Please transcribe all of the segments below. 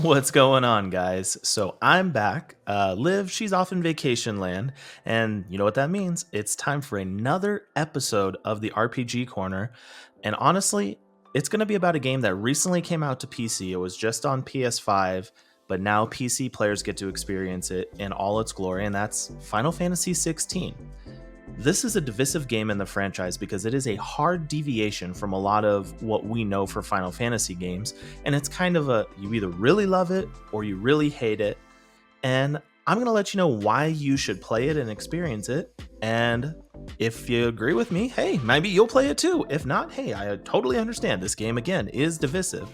What's going on, guys? So I'm back. Liv, she's off in vacation land, and you know what that means? It's time for another episode of the RPG Corner. And honestly, it's going to be about a game that recently came out to PC. It was just on PS5, but now PC players get to experience it in all its glory, and that's Final Fantasy XVI. This is a divisive game in the franchise because it is a hard deviation from a lot of what we know for Final Fantasy games, and it's kind of a you either really love it or you really hate it. And I'm going to let you know why you should play it and experience it. And if you agree with me, hey, maybe you'll play it too. If not, hey, I totally understand. This game, again, is divisive.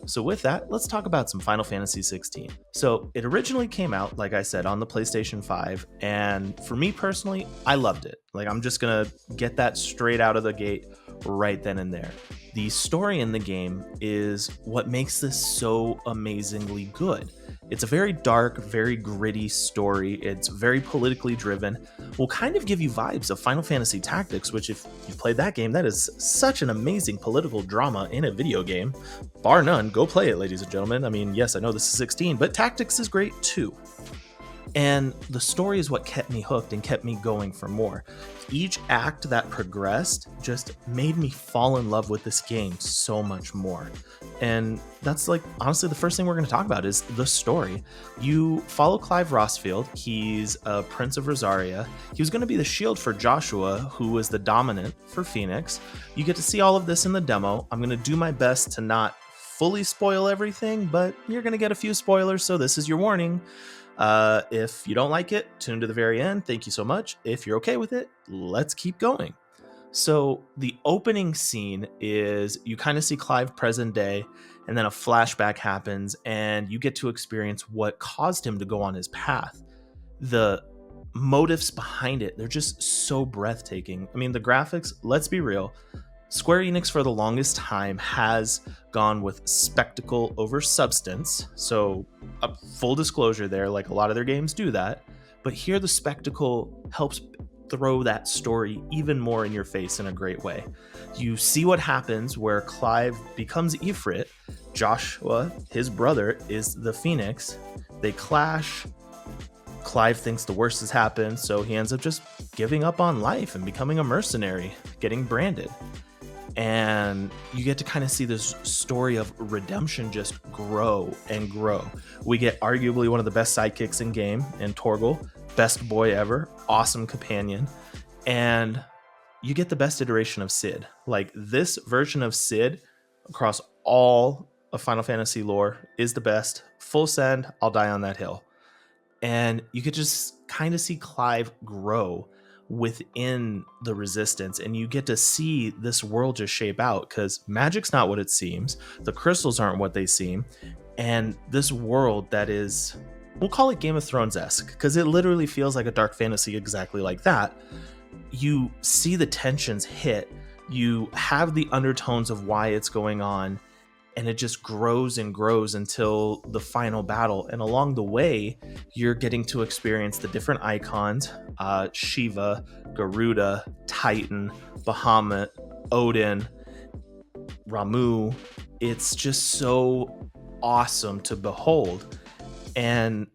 So, with that, let's talk about some Final Fantasy XVI. So, it originally came out, like I said, on the PlayStation 5. And for me personally, I loved it. Like, I'm just going to get that straight out of the gate right then and there. The story in the game is what makes this so amazingly good. It's a very dark, very gritty story. It's very politically driven. Will kind of give you vibes of Final Fantasy Tactics, which, if you've played that game, that is such an amazing political drama in a video game. Bar none, go play it, ladies and gentlemen. I mean, yes, I know this is 16, but Tactics is great too. And the story is what kept me hooked and kept me going for more. Each act that progressed just made me fall in love with this game so much more. And that's like, honestly, the first thing we're going to talk about is the story. You follow Clive Rossfield. He's a Prince of Rosaria. He was going to be the shield for Joshua, who was the dominant for Phoenix. You get to see all of this in the demo. I'm going to do my best to not fully spoil everything, but you're going to get a few spoilers, so this is your warning. If you don't like it, tune to the very end. Thank you so much. If you're okay with it, let's keep going. So the opening scene is you kind of see Clive present day, and then a flashback happens, and you get to experience what caused him to go on his path. The motives behind it, they're just so breathtaking. I mean, the graphics, let's be real, Square Enix for the longest time has gone with spectacle over substance. So, a full disclosure there, like a lot of their games do that. But here, the spectacle helps throw that story even more in your face in a great way. You see what happens where Clive becomes Ifrit. Joshua, his brother, is the Phoenix. They clash. Clive thinks the worst has happened, so he ends up just giving up on life and becoming a mercenary, getting branded. And you get to kind of see this story of redemption just grow and grow. We get arguably one of the best sidekicks in game in Torgal, best boy ever, awesome companion, and you get the best iteration of Cid. Like, this version of Cid across all of Final Fantasy lore is the best. Full send, I'll die on that hill. And you could just kind of see Clive grow within the resistance, and you get to see this world just shape out, because magic's not what it seems, the crystals aren't what they seem, and this world that is, we'll call it Game of Thrones-esque, because it literally feels like a dark fantasy exactly like that. You see the tensions hit, you have the undertones of why it's going on, and it just grows and grows until the final battle. And along the way, you're getting to experience the different icons, Shiva, Garuda, Titan, Bahamut, Odin, Ramu. It's just so awesome to behold. And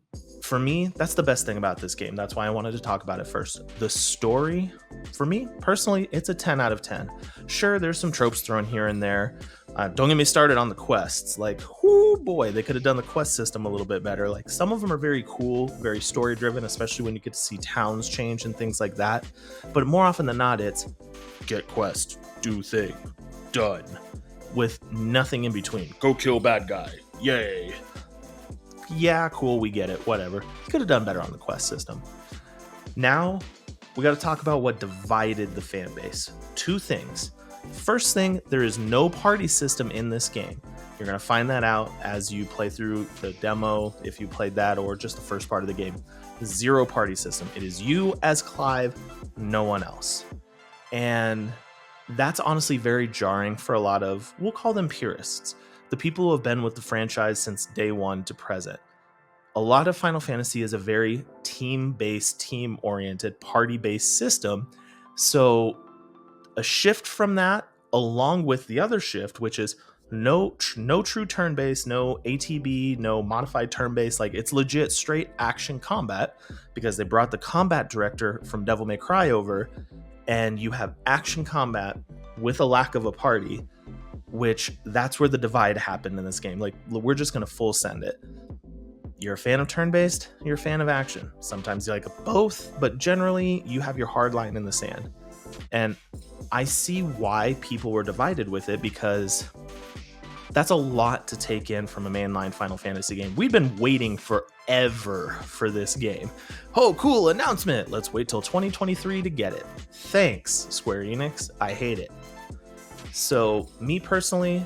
for me, that's the best thing about this game. That's why I wanted to talk about it first. The story, for me, personally, it's a 10 out of 10. Sure, there's some tropes thrown here and there. Don't get me started on the quests. Like, whoo boy, they could have done the quest system a little bit better. Like, some of them are very cool, very story driven, especially when you get to see towns change and things like that. But more often than not, it's get quest, do thing, done, with nothing in between. Go kill bad guy, yay. Yeah, cool, we get it, whatever. Could have done better on the quest system. Now, we got to talk about what divided the fan base. Two things. First thing, there is no party system in this game. You're going to find that out as you play through the demo, if you played that, or just the first part of the game. Zero party system. It is you as Clive, no one else. And that's honestly very jarring for a lot of, we'll call them purists, the people who have been with the franchise since day one to present. A lot of Final Fantasy is a very team-based, team-oriented, party-based system. So a shift from that, along with the other shift, which is No true turn-based, no ATB, no modified turn-based. Like, it's legit straight action combat, because they brought the combat director from Devil May Cry over, and you have action combat with a lack of a party, which that's where the divide happened in this game. Like, we're just gonna full send it. You're a fan of turn-based, you're a fan of action. Sometimes you like both, but generally you have your hard line in the sand. And I see why people were divided with it, because that's a lot to take in from a mainline Final Fantasy game. We've been waiting forever for this game. Oh, cool announcement. Let's wait till 2023 to get it. Thanks, Square Enix. I hate it. So, me personally,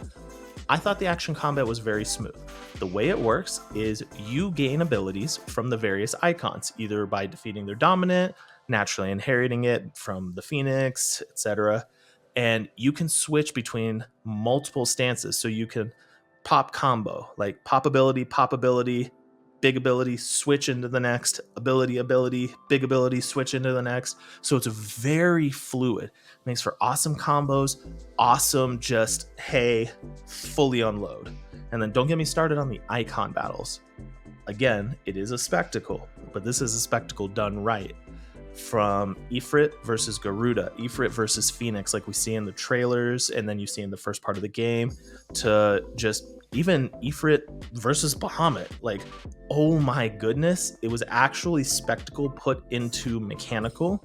I thought the action combat was very smooth. The way it works is you gain abilities from the various icons, either by defeating their dominant, naturally inheriting it from the Phoenix, etc. And you can switch between multiple stances. So you can pop combo, like pop ability, big ability, switch into the next, ability, big ability, switch into the next. So it's very fluid. Makes for awesome combos, awesome just, hey, fully unload. And then don't get me started on the icon battles. Again, it is a spectacle, but this is a spectacle done right. From Ifrit versus Garuda, Ifrit versus Phoenix, like we see in the trailers and then you see in the first part of the game, to just even Ifrit versus Bahamut. Like, oh my goodness, it was actually spectacle put into mechanical.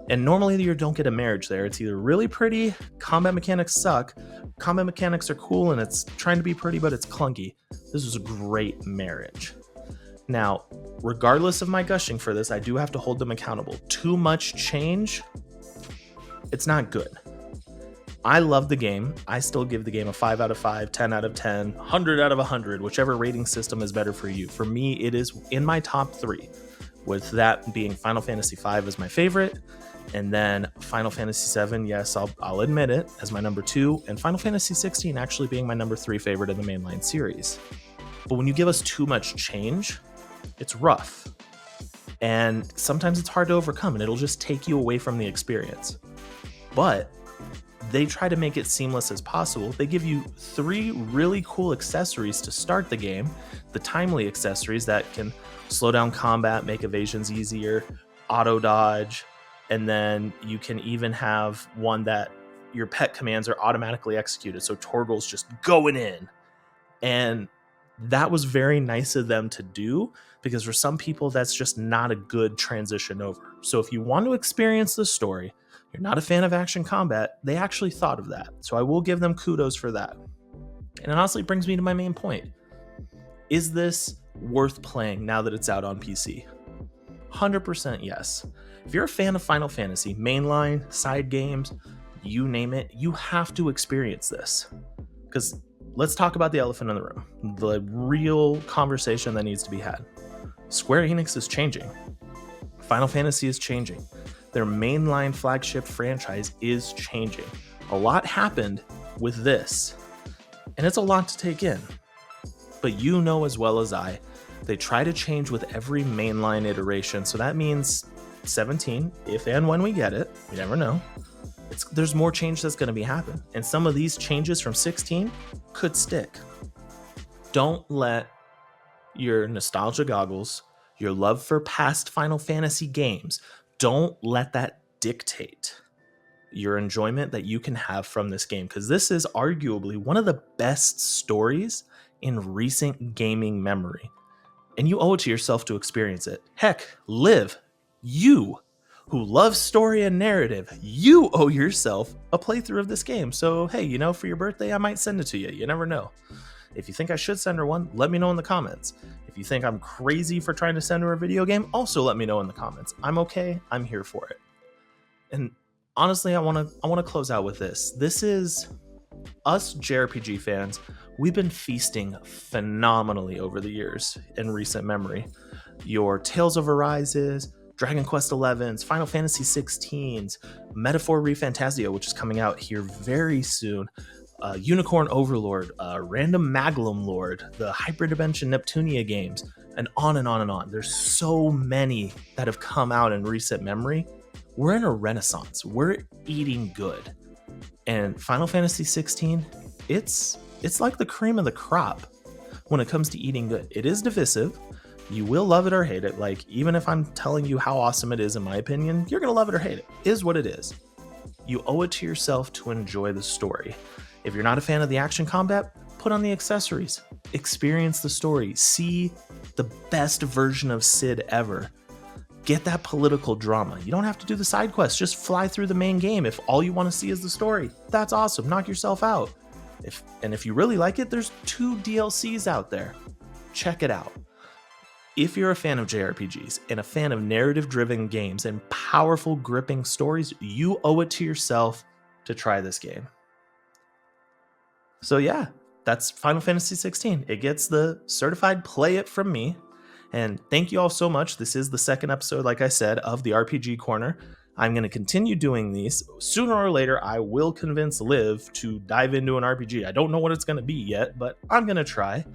And normally you don't get a marriage there. It's either really pretty, combat mechanics suck, combat mechanics are cool and it's trying to be pretty, but it's clunky. This was a great marriage. Now, regardless of my gushing for this, I do have to hold them accountable. Too much change, it's not good. I love the game. I still give the game a 5 out of 5, 10 out of 10, 100 out of 100, whichever rating system is better for you. For me, it is in my top 3, with that being Final Fantasy V as my favorite, and then Final Fantasy VII, yes, I'll admit it, as my number 2, and Final Fantasy XVI actually being my number 3 favorite in the mainline series. But when you give us too much change, it's rough. And sometimes it's hard to overcome, and it'll just take you away from the experience. But they try to make it seamless as possible. They give you 3 really cool accessories to start the game. The timely accessories that can slow down combat, make evasions easier, auto dodge, and then you can even have one that your pet commands are automatically executed. So Torgal's just going in. And that was very nice of them to do, because for some people that's just not a good transition over. So if you want to experience the story, you're not a fan of action combat, they actually thought of that. So I will give them kudos for that. And it honestly brings me to my main point. Is this worth playing now that it's out on PC? 100% yes. If you're a fan of Final Fantasy, mainline, side games, you name it, you have to experience this. Because let's talk about the elephant in the room, the real conversation that needs to be had. Square Enix is changing. Final Fantasy is changing. Their mainline flagship franchise is changing. A lot happened with this, and it's a lot to take in. But you know as well as I, they try to change with every mainline iteration, so that means 17, if and when we get it, you never know, there's more change that's going to be happening. And some of these changes from 16 could stick. Don't let your nostalgia goggles, your love for past Final Fantasy games, don't let that dictate your enjoyment that you can have from this game, because this is arguably one of the best stories in recent gaming memory. And you owe it to yourself to experience it. Heck, Liv, you who loves story and narrative, you owe yourself a playthrough of this game. So, hey, for your birthday, I might send it to you. You never know. If you think I should send her one, let me know in the comments. If you think I'm crazy for trying to send her a video game, also let me know in the comments. I'm okay. I'm here for it. And honestly, I want to close out with this. This is us JRPG fans. We've been feasting phenomenally over the years in recent memory. Your Tales of Arises, Dragon Quest XIs, Final Fantasy XVIs, Metaphor ReFantazio, which is coming out here very soon, Unicorn Overlord, Random Maglum Lord, the Hyperdimension Neptunia games, and on and on and on. There's so many that have come out in recent memory. We're in a renaissance. We're eating good. And Final Fantasy XVI, it's It's like the cream of the crop when it comes to eating good. It is divisive. You will love it or hate it. Like, even if I'm telling you how awesome it is, in my opinion, you're going to love it or hate it. It is what it is. You owe it to yourself to enjoy the story. If you're not a fan of the action combat, put on the accessories. Experience the story. See the best version of Sid ever. Get that political drama. You don't have to do the side quests. Just fly through the main game. If all you want to see is the story, that's awesome. Knock yourself out. If you really like it, there's 2 DLCs out there. Check it out. If you're a fan of JRPGs and a fan of narrative-driven games and powerful, gripping stories, you owe it to yourself to try this game. So yeah, that's Final Fantasy XVI. It gets the certified play it from me. And thank you all so much. This is the second episode, like I said, of the RPG Corner. I'm going to continue doing these. Sooner or later, I will convince Liv to dive into an RPG. I don't know what it's going to be yet, but I'm going to try.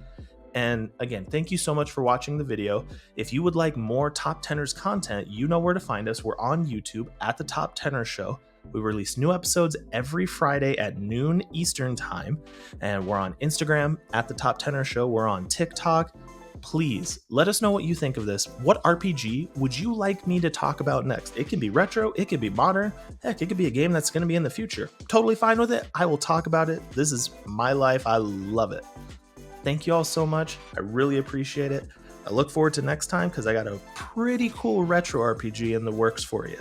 And again, thank you so much for watching the video. If you would like more Top Tenors content, you know where to find us. We're on YouTube at the Top Tenor Show. We release new episodes every Friday at noon Eastern time. And we're on Instagram at the Top Tenor Show. We're on TikTok. Please let us know what you think of this. What RPG would you like me to talk about next? It can be retro, it could be modern, heck, it could be a game that's going to be in the future. Totally fine with it. I will talk about it. This is my life. I love it. Thank you all so much. I really appreciate it. I look forward to next time because I got a pretty cool retro RPG in the works for you.